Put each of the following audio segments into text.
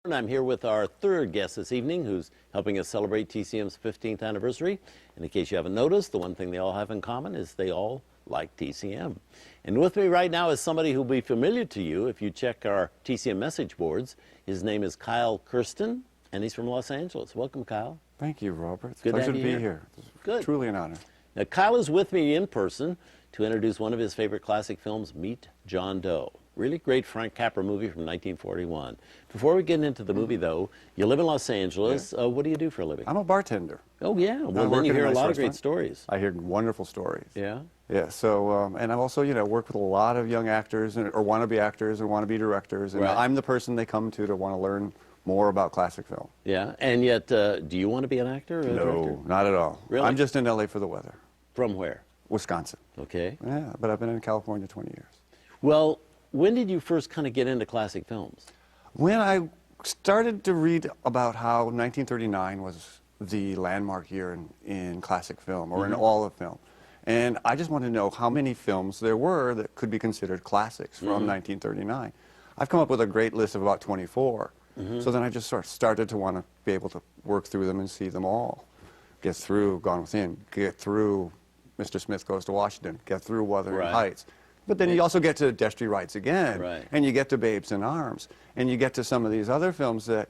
And I'm here with our third guest this evening who's helping us celebrate TCM's 15th anniversary. And in case you haven't noticed, the one thing they all have in common is they all like TCM. And with me right now is somebody who'll be familiar to you if you check our TCM message boards. His name is Kersten, and he's from Los Angeles. Welcome, Kyle. Thank you, Robert. It's a Good pleasure to have be you here. Good. Truly an honor. Now, Kyle is with me in person to introduce one of his favorite classic films, Meet John Doe. Really great Frank Capra movie from 1941. Before we get into the movie, though, you live in Los Angeles. Yeah. What do you do for a living? I'm a bartender. Oh, yeah. Well, I then work you in a hear a nice lot of great restaurant. stories. I hear wonderful stories. Yeah? Yeah, so, and I've also, worked with a lot of young actors or wannabe actors and wannabe directors, and Right. I'm the person they come to want to learn more about classic film. Yeah, and yet, do you want to be an actor or a director? No, not at all. Really? I'm just in LA for the weather. From where? Wisconsin. Okay. Yeah, but I've been in California 20 years. Well, when did you first kind of get into classic films? When I started to read about how 1939 was the landmark year in classic film, or in all of film, and I just wanted to know how many films there were that could be considered classics from 1939. I've come up with a great list of about 24, so then I just sort of started to want to be able to work through them and see them all. Get through Gone Within, get through Mr. Smith Goes to Washington, get through Wuthering Right. Heights. But then you also get to Destry Rides Again, Right. and you get to Babes in Arms, and you get to some of these other films that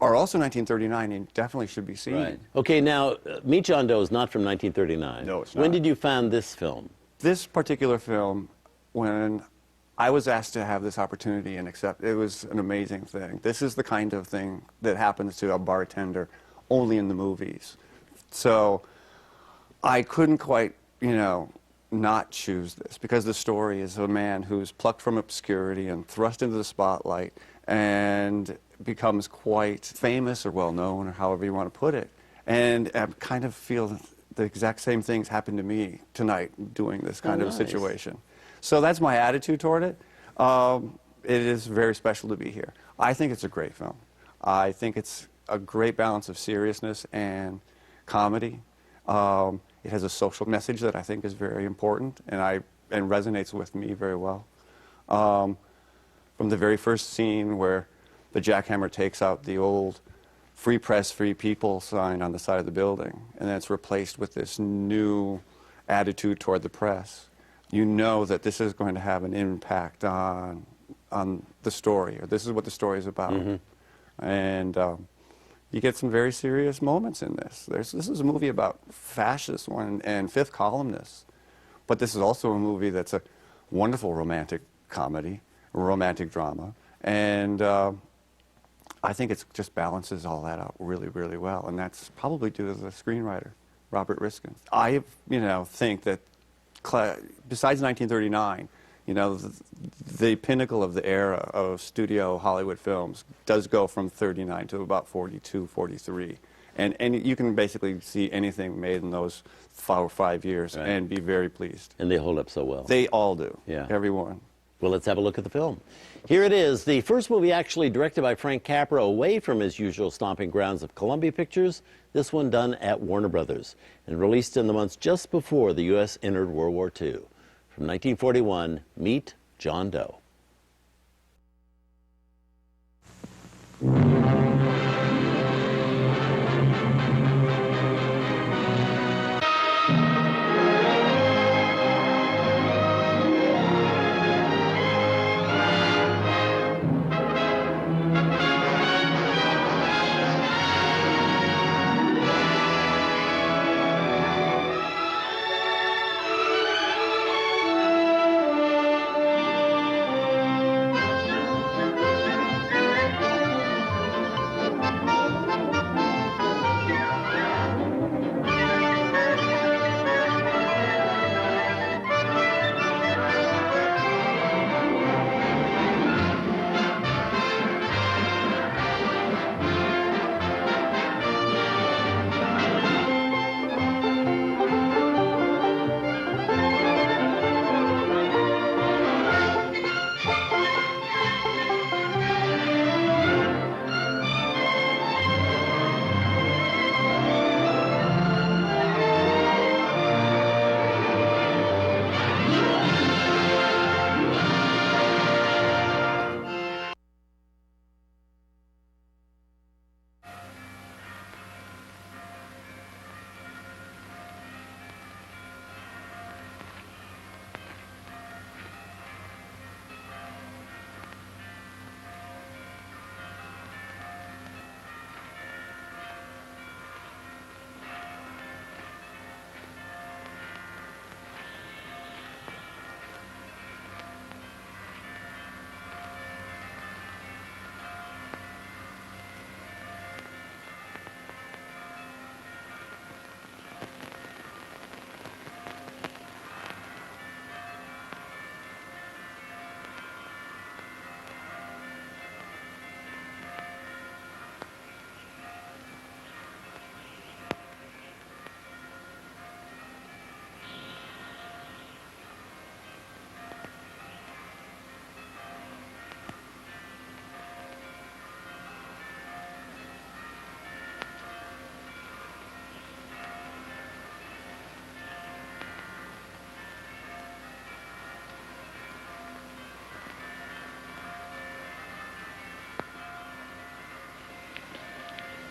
are also 1939 and definitely should be seen. Right. Okay, now, Meet John Doe is not from 1939. No, it's When not. did you find this film? This particular film, when I was asked to have this opportunity and accept, it was an amazing thing. This is the kind of thing that happens to a bartender only in the movies. So I couldn't quite, not choose this, because the story is of a man who's plucked from obscurity and thrust into the spotlight and becomes quite famous or well-known, or however you want to put it. And I kind of feel the exact same things happened to me tonight doing this kind of nice. situation. So that's my attitude toward it. It is very special to be here. I think it's a great film. I think it's a great balance of seriousness and comedy. It has a social message that I think is very important and resonates with me very well. From the very first scene where the jackhammer takes out the old "Free Press, Free People" sign on the side of the building, and then it's replaced with this new attitude toward the press, you know that this is going to have an impact on the story, or this is what the story is about. And you get some very serious moments in this. This is a movie about fascists and fifth columnists, but this is also a movie that's a wonderful romantic comedy, romantic drama, and I think it just balances all that out really, really well, and that's probably due to the screenwriter, Robert Riskin. I, think that besides 1939, the pinnacle of the era of studio Hollywood films does go from 39 to about 42, 43. And you can basically see anything made in those 4 or 5 years Right. and be very pleased. And they hold up so well. They all do. Yeah. Every one. Well, let's have a look at the film. Here it is, the first movie actually directed by Frank Capra away from his usual stomping grounds of Columbia Pictures, this one done at Warner Brothers, and released in the months just before the U.S. entered World War II. From 1941, Meet John Doe.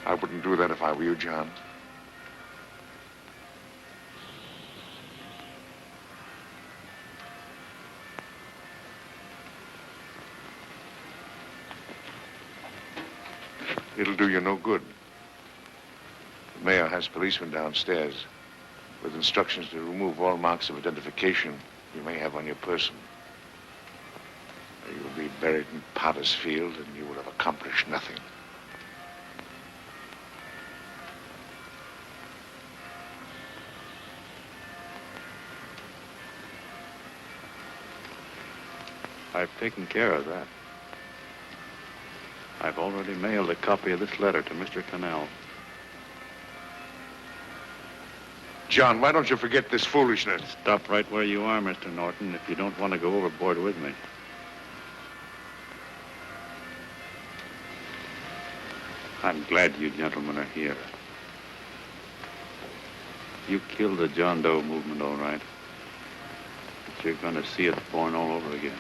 I wouldn't do that if I were you, John. It'll do you no good. The mayor has policemen downstairs with instructions to remove all marks of identification you may have on your person. You will be buried in Potter's Field, and you will have accomplished nothing. I've taken care of that. I've already mailed a copy of this letter to Mr. Cannell. John, why don't you forget this foolishness? Stop right where you are, Mr. Norton, if you don't want to go overboard with me. I'm glad you gentlemen are here. You killed the John Doe movement, all right. But you're going to see it born all over again.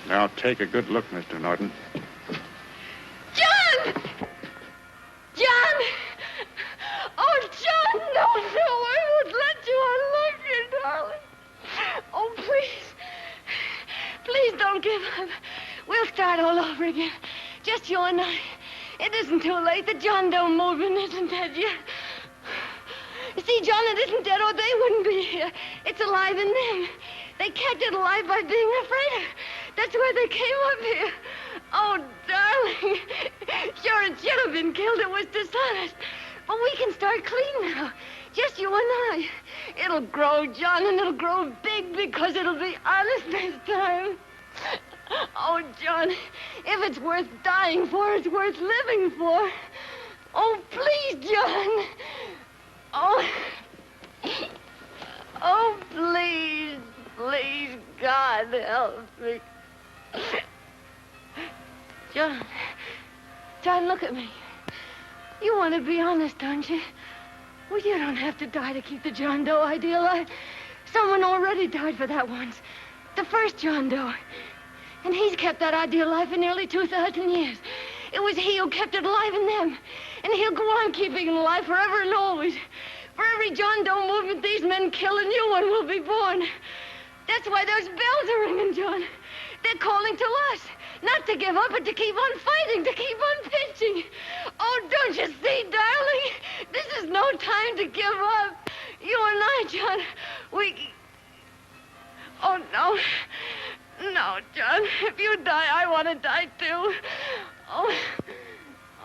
Now take a good look, Mr. Norton. John! John! Oh, John, no, I won't let you. I love you, darling. Oh, please. Please don't give up. We'll start all over again. Just you and I. It isn't too late. The John Doe movement isn't dead yet. You see, John, it isn't dead or they wouldn't be here. It's alive in them. They kept it alive by being afraid of. That's why they came up here. Oh, darling. Sure, it should have been killed. It was dishonest. But we can start clean now. Just you and I. It'll grow, John, and it'll grow big because it'll be honest this time. Oh, John, if it's worth dying for, it's worth living for. Oh, please, John. Oh. Oh, please, please, God, help me. John, look at me. You want to be honest, don't you? Well, you don't have to die to keep the John Doe idea alive. Someone already died for that once. The first John Doe. And he's kept that idea alive for nearly 2,000 years. It was he who kept it alive in them. And he'll go on keeping it alive forever and always. For every John Doe movement these men kill, a new one will be born. That's why those bells are ringing, John. They're calling to us. Not to give up, but to keep on fighting, to keep on pitching. Oh, don't you see, darling? This is no time to give up. You and I, John, we... Oh, no. No, John. If you die, I want to die, too. Oh,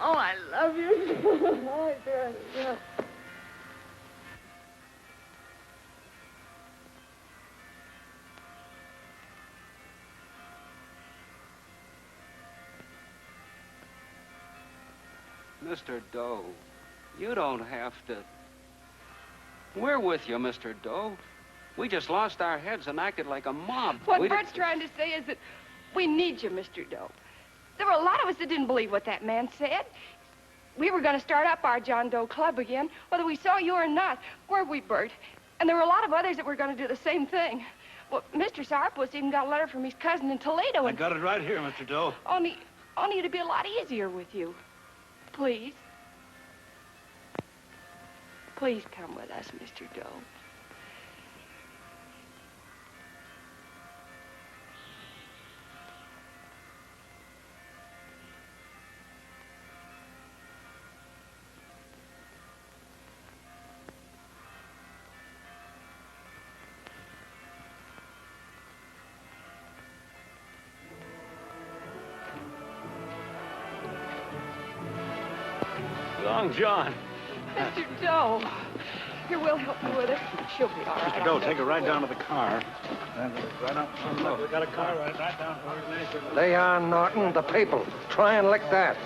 I love you. Oh, John. Mr. Doe, you don't have to. We're with you, Mr. Doe. We just lost our heads and acted like a mob. What Bert's trying to say is that we need you, Mr. Doe. There were a lot of us that didn't believe what that man said. We were going to start up our John Doe Club again, whether we saw you or not. Weren't we, Bert? And there were a lot of others that were going to do the same thing. Well, Mr. Sourpuss even got a letter from his cousin in Toledo. I got it right here, Mr. Doe. Only it'd be a lot easier with you. Please. Please come with us, Mr. Doe. Long John. Mr. Doe. Here, we'll help you with her. She'll be all right. Mr. Doe, take her right down to the car. And right up front. Look, we got a car right down to her. Lay on, Norton, the people. Try and lick that.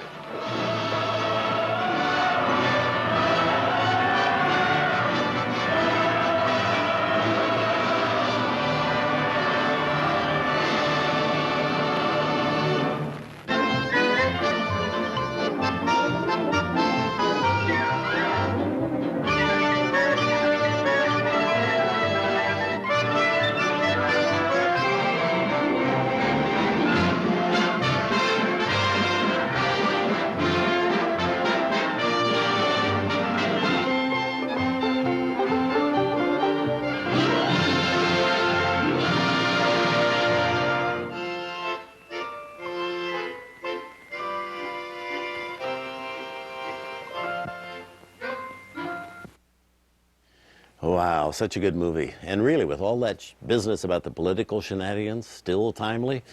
Wow, such a good movie. And really, with all that business about the political shenanigans, still timely.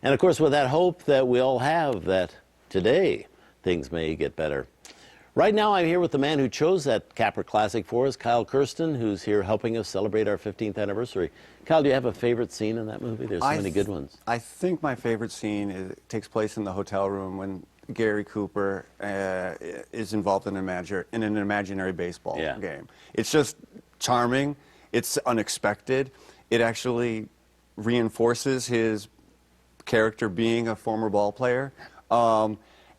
And of course, with that hope that we all have that today things may get better. Right now, I'm here with the man who chose that Capra Classic for us, Kyle Kersten, who's here helping us celebrate our 15th anniversary. Kyle, do you have a favorite scene in that movie? There's so many good ones. I think my favorite scene takes place in the hotel room when Gary Cooper is involved in an imaginary baseball game. It's just charming. It's unexpected. It actually reinforces his character being a former ball player.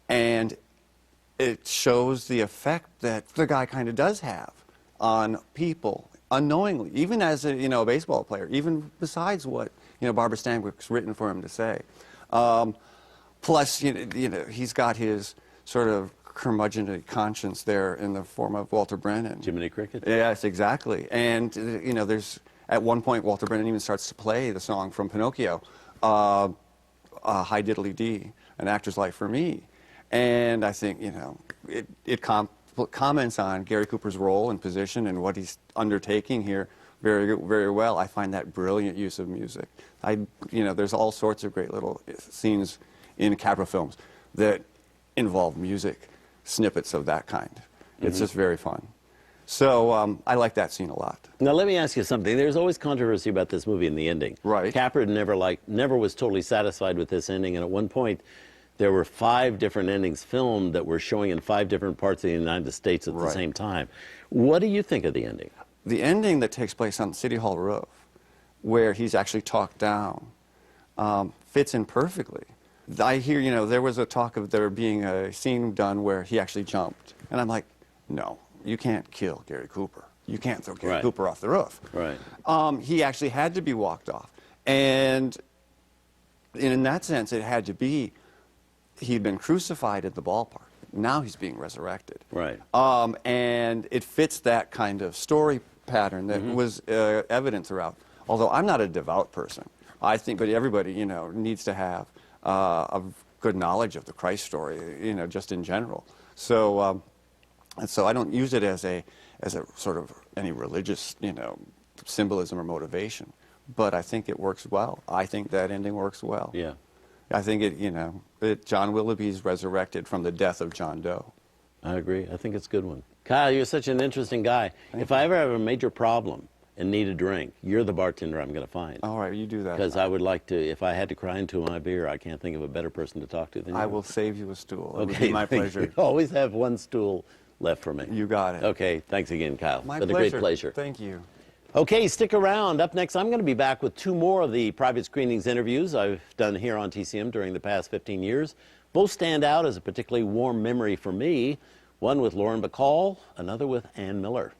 And it shows the effect that the guy kind of does have on people unknowingly, even as a baseball player, even besides what Barbara Stanwyck's written for him to say. Plus, he's got his sort of curmudgeon conscience there in the form of Walter Brennan. Jiminy Cricket. Yes, exactly. And there's at one point Walter Brennan even starts to play the song from Pinocchio, "Hi Diddly Dee, An Actor's Life for Me." And I think, it comments on Gary Cooper's role and position and what he's undertaking here very, very well. I find that brilliant use of music. There's all sorts of great little scenes in Capra films that involve music, snippets of that kind. It's just very fun. So I like that scene a lot. Now let me ask you something. There's always controversy about this movie and the ending. Right. Capra never was totally satisfied with this ending, and at one point there were 5 different endings filmed that were showing in 5 different parts of the United States at the same time. What do you think of the ending? The ending that takes place on the City Hall roof, where he's actually talked down, fits in perfectly. I hear, there was a talk of there being a scene done where he actually jumped. And I'm like, no, you can't kill Gary Cooper. You can't throw Gary Cooper off the roof. Right. He actually had to be walked off. And in that sense, it had to be, he'd been crucified at the ballpark. Now he's being resurrected. Right. And it fits that kind of story pattern that was evident throughout. Although I'm not a devout person. I think, but everybody, needs to have a good knowledge of the Christ story, just in general. So, and so I don't use it as a sort of any religious, symbolism or motivation. But I think it works well. I think that ending works well. Yeah. I think John Willoughby's resurrected from the death of John Doe. I agree. I think it's a good one. Kyle, you're such an interesting guy. If I ever have a major problem and need a drink, you're the bartender I'm going to find. All right, you do that. Because I would like to, if I had to cry into my beer, I can't think of a better person to talk to than you. I will save you a stool. It would Okay, be my pleasure. You always have one stool left for me. You got it. Okay, thanks again, Kyle. My Been pleasure. a great pleasure. Thank you. Okay, stick around. Up next, I'm going to be back with 2 more of the private screenings interviews I've done here on TCM during the past 15 years. Both stand out as a particularly warm memory for me. One with Lauren Bacall, another with Ann Miller.